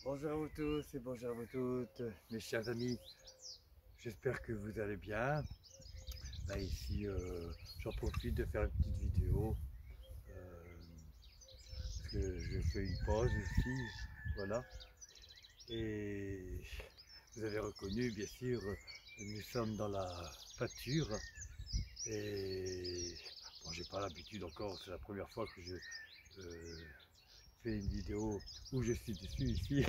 Bonjour à vous tous et bonjour à vous toutes, mes chers amis. J'espère que vous allez bien. Là, ici, j'en profite de faire une petite vidéo parce que je fais une pause ici, voilà. Et vous avez reconnu, bien sûr, nous sommes dans la pâture. Et bon, j'ai pas l'habitude encore, c'est la première fois que je fais une vidéo où je suis dessus ici.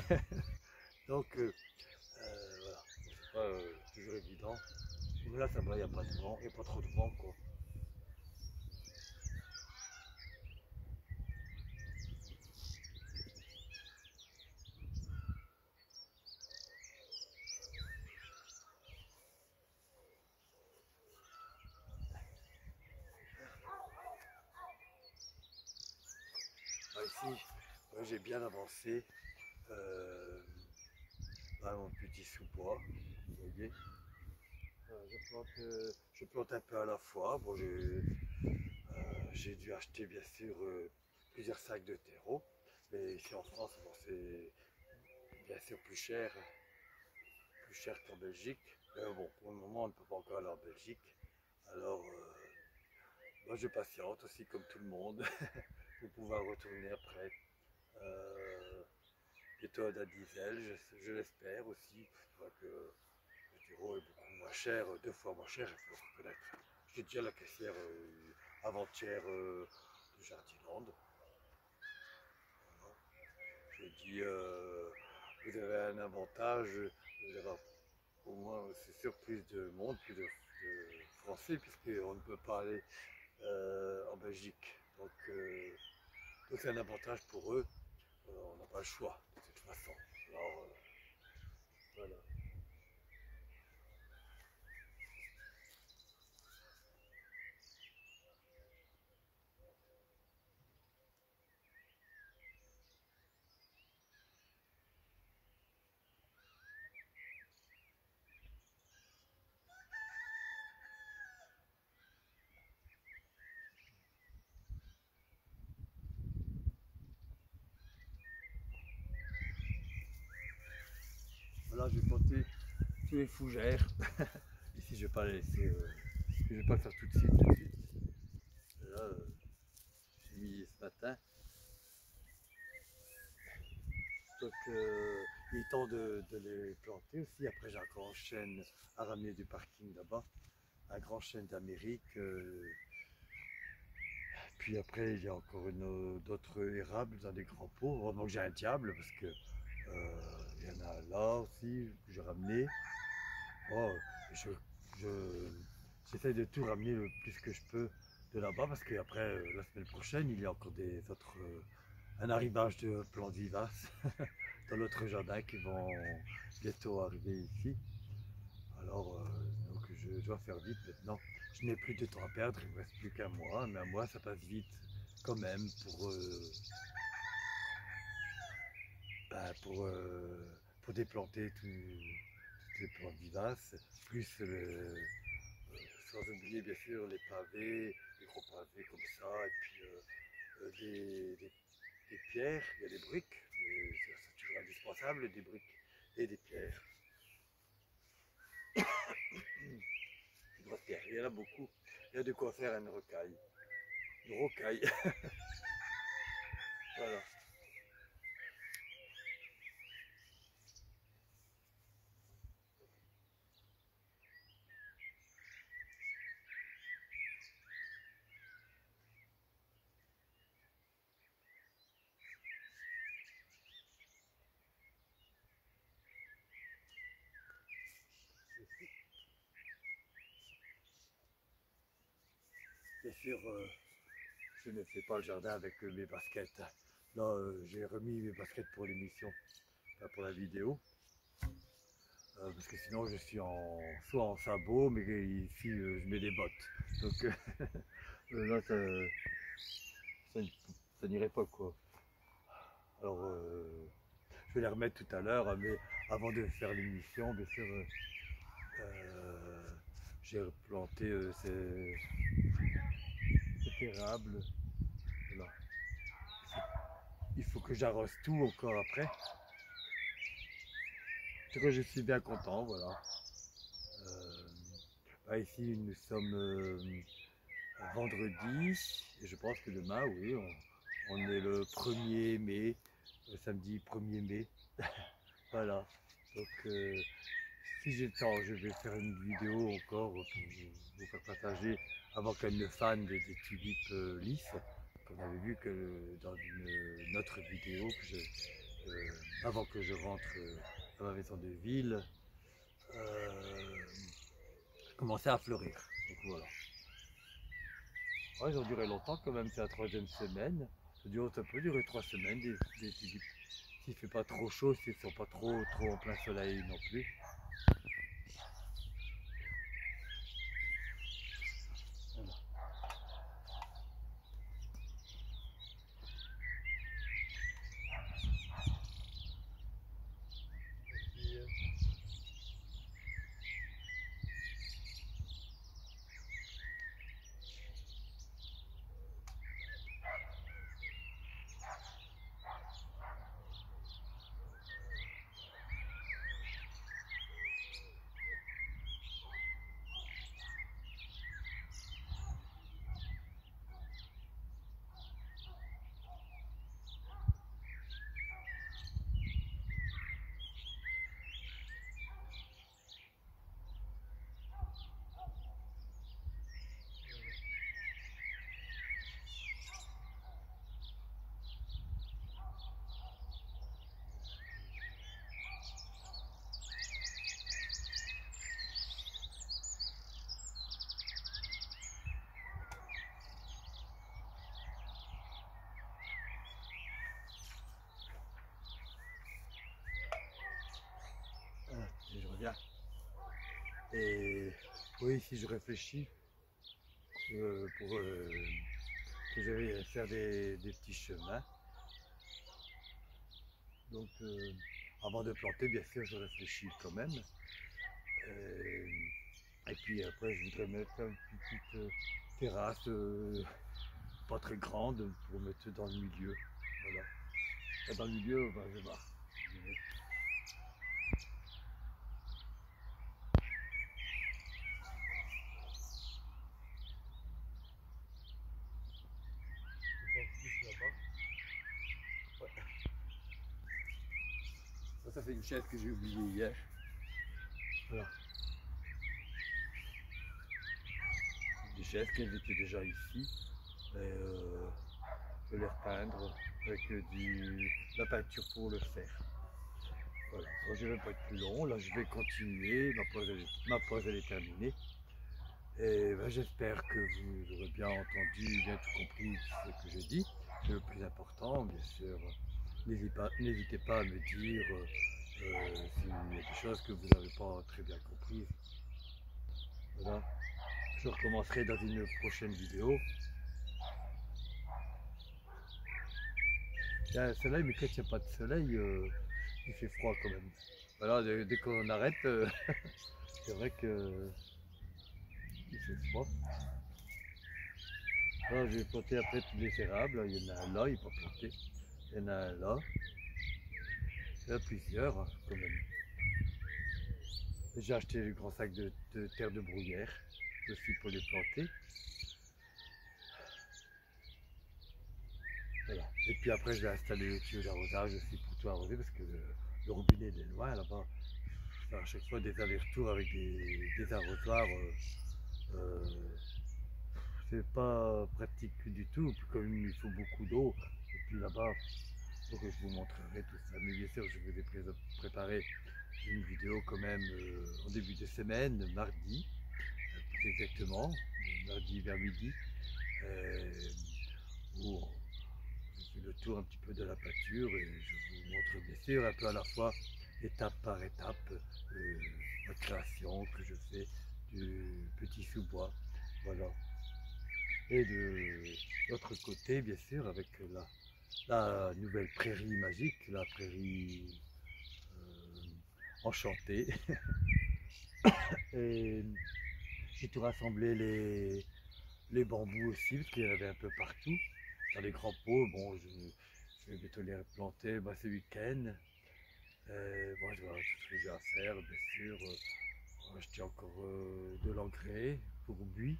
Donc voilà, c'est pas toujours évident. Mais là ça va, il n'y a pas de vent, et pas trop de vent quoi. Ici, ouais, j'ai bien avancé dans mon petit sous-bois, vous voyez. Je plante un peu à la fois. Bon, j'ai dû acheter bien sûr plusieurs sacs de terreau, mais ici en France, bon, c'est bien sûr plus cher qu'en Belgique. Mais bon, pour le moment, on ne peut pas encore aller en Belgique. Alors, moi, je patiente aussi comme tout le monde pour pouvoir retourner après. Euh, Méthode à diesel, je l'espère aussi. Je vois que le terreau est beaucoup moins cher, deux fois moins cher, il faut le reconnaître. J'ai déjà la caissière avant-hier de Jardiland. Voilà. Je dis, vous avez un avantage, vous avez au moins, c'est sûr, plus de monde, plus de Français, puisqu'on ne peut pas aller en Belgique. Donc c'est un avantage pour eux. On n'a pas le choix, de toute façon. Alors, voilà. Voilà, je vais planter tous les fougères. Ici, je vais pas les laisser, je vais pas le faire tout de suite, tout de suite. Là, j'ai mis ce matin. Donc, il est temps de les planter aussi. Après, j'ai un grand chêne à ramener du parking là-bas. Un grand chêne d'Amérique. Puis après, il y a encore d'autres érables dans des grands pots. Heureusement que j'ai un diable parce que il y en a là aussi que j'ai ramené. Oh, je, je- j'essaie de tout ramener le plus que je peux de là-bas parce qu'après, la semaine prochaine, il y a encore des autres, un arrivage de plantes vivaces dans l'autre jardin qui vont bientôt arriver ici. Alors, donc je dois faire vite maintenant. Je n'ai plus de temps à perdre, il ne me reste plus qu'un mois, mais un mois ça passe vite quand même pour déplanter toutes les plantes vivaces, plus sans oublier bien sûr les pavés, les gros pavés comme ça, et puis des pierres, il y a des briques, c'est toujours indispensable, des briques et des pierres. Des grosses pierres, il y en a beaucoup, il y a de quoi faire une rocaille. Une rocaille, voilà. Bien sûr, je ne fais pas le jardin avec mes baskets. Là, j'ai remis mes baskets pour l'émission, pour la vidéo. Parce que sinon je suis soit en sabot, mais ici je mets des bottes. Donc là ça, ça n'irait pas quoi. Alors je vais les remettre tout à l'heure, mais avant de faire l'émission, bien sûr, j'ai planté cet érable. Voilà. Il faut que j'arrose tout encore après. tout cas, je suis bien content, voilà. Ici, nous sommes vendredi, et je pense que demain, oui, on est le 1er mai, samedi 1er mai. Voilà. Donc, si j'ai le temps, je vais faire une vidéo encore pour vous faire partager avant qu'elle ne fane des tulipes lisses, qu'on avait vu que dans une autre vidéo, avant que je rentre à ma maison de ville, commençait à fleurir. Donc voilà. Ouais, ils ont duré longtemps quand même, c'est la 3e semaine. Ça peut durer 3 semaines des tulipes. S'il ne fait pas trop chaud, s'ils ne sont pas trop en plein soleil non plus. Voilà. Et je reviens. Et oui, si je réfléchis pour que je vais faire des petits chemins. Donc avant de planter, bien sûr, je réfléchis quand même. Et puis après, je voudrais mettre une petite terrasse pas très grande pour mettre dans le milieu. Voilà. Et dans le milieu, ben, je vais voir. Ouais. Ça fait une chaise que j'ai oubliée hier. Voilà. Des chaises qui étaient déjà ici. Et, je vais les repeindre avec la peinture pour le faire. Voilà. Bon, je ne vais pas être plus long. Là, je vais continuer. Ma pause elle est terminée. Et ben, j'espère que vous aurez bien entendu, bien tout compris ce que je dis. C'est le plus important, bien sûr. N'hésitez pas à me dire s'il y a des choses que vous n'avez pas très bien comprises. Voilà. Je recommencerai dans une prochaine vidéo. Il y a un soleil, mais quand il n'y a pas de soleil, il fait froid quand même. Voilà, dès qu'on arrête, c'est vrai que il fait froid. Alors, j'ai planté après tous les érables. Il y en a un là, il n'est pas planté. Il y en a un là. Il y en a plusieurs quand même. J'ai acheté le grand sac de terre de bruyère aussi pour les planter. Voilà. Et puis après, je vais installer le tuyau d'arrosage aussi pour tout arroser parce que le robinet est loin là-bas. Je fais à chaque fois des allers-retours avec des arrosoirs. C'est pas pratique du tout. Puis comme il faut beaucoup d'eau. Et puis là-bas, donc je vous montrerai tout ça. Mais bien sûr, je vous ai préparé une vidéo quand même en début de semaine, mardi, plus exactement, mardi vers midi, où je fais le tour un petit peu de la pâture et je vous montre bien sûr un peu à la fois, étape par étape, la création que je fais du petit sous-bois. Voilà. Et de l'autre côté, bien sûr, avec la nouvelle prairie magique, la prairie enchantée. Et j'ai tout rassemblé les bambous aussi, parce qu'il y en avait un peu partout. Dans les grands pots, bon, je vais bientôt les planter ce week-end. Bon, je dois tout trouver à faire, bien sûr. Acheter encore de l'engrais pour buis.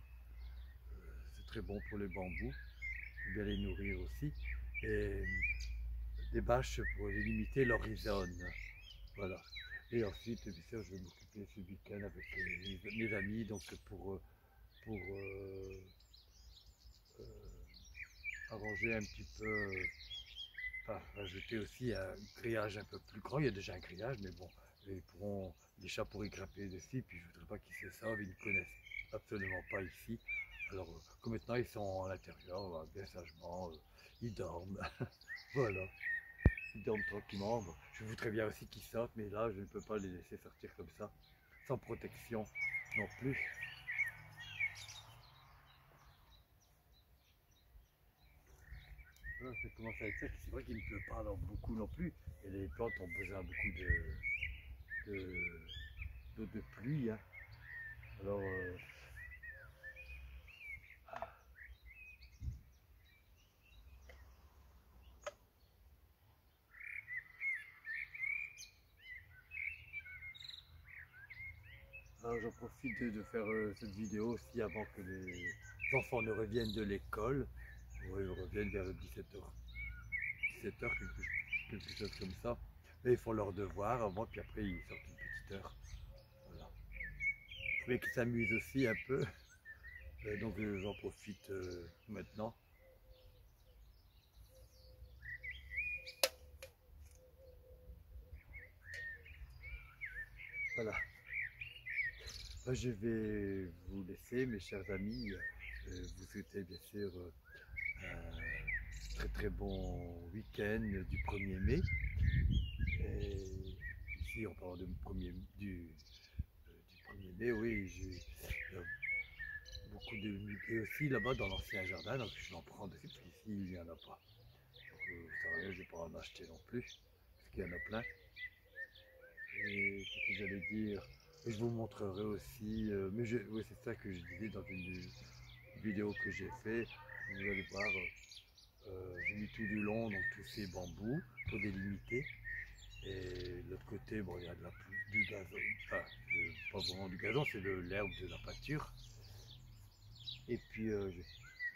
C'est très bon pour les bambous, pour bien les nourrir aussi. Et des bâches pour limiter leur rhizone. Voilà. Et ensuite, bien sûr, je vais m'occuper ce week-end avec mes amis, donc pour arranger un petit peu, enfin, rajouter aussi un grillage un peu plus grand. Il y a déjà un grillage, mais bon, les chats pourraient grimper dessus, puis je voudrais pas qu'ils se sauvent, ils ne connaissent absolument pas ici. Alors, comme maintenant ils sont à l'intérieur, bien sagement, ils dorment. Voilà, ils dorment tranquillement. Bon, je voudrais bien aussi qu'ils sortent, mais là, je ne peux pas les laisser sortir comme ça, sans protection non plus. Là, ça commence à être sec. C'est vrai qu'il ne pleut pas alors beaucoup non plus, et les plantes ont besoin beaucoup de pluie. Hein. Alors, j'en profite de faire cette vidéo aussi avant que les enfants ne reviennent de l'école. Ouais, ils reviennent vers 17h, 17h, quelque chose comme ça. Mais ils font leur devoir avant, puis après ils sortent une petite heure. Voilà. Mais qu'ils s'amusent aussi un peu. Donc j'en profite maintenant. Voilà. Je vais vous laisser, mes chers amis. Vous souhaiter bien sûr un très très bon week-end du 1er mai. Et ici, on parle du 1er mai, oui, il y a beaucoup de muguets aussi là-bas dans l'ancien jardin, donc je vais en prendre aussi, parce qu'ici, il n'y en a pas. Donc ça va rien, je ne vais pas en acheter non plus, parce qu'il y en a plein. Et qu'est-ce que j'allais dire? Et je vous montrerai aussi, oui, c'est ça que je disais dans une vidéo que j'ai fait. Vous allez voir, j'ai mis tout du long, donc tous ces bambous pour délimiter. Et de l'autre côté, bon, il y a du gazon, enfin, pas vraiment du gazon, c'est de l'herbe de la pâture. Et puis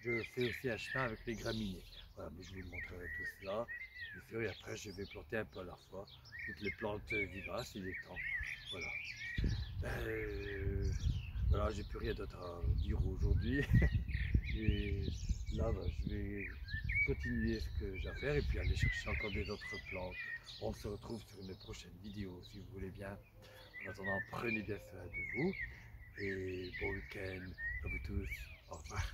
je fais aussi un chemin avec les graminées. Voilà, mais je vous montrerai tout cela. Bien sûr, et après je vais planter un peu à la fois toutes les plantes vivaces, il est temps. Voilà. Voilà, j'ai plus rien d'autre à dire aujourd'hui. Et là, je vais continuer ce que j'ai à faire et puis aller chercher encore des autres plantes. On se retrouve sur une prochaine vidéo si vous voulez bien. En attendant, prenez bien soin de vous et bon week-end à vous tous. Au revoir.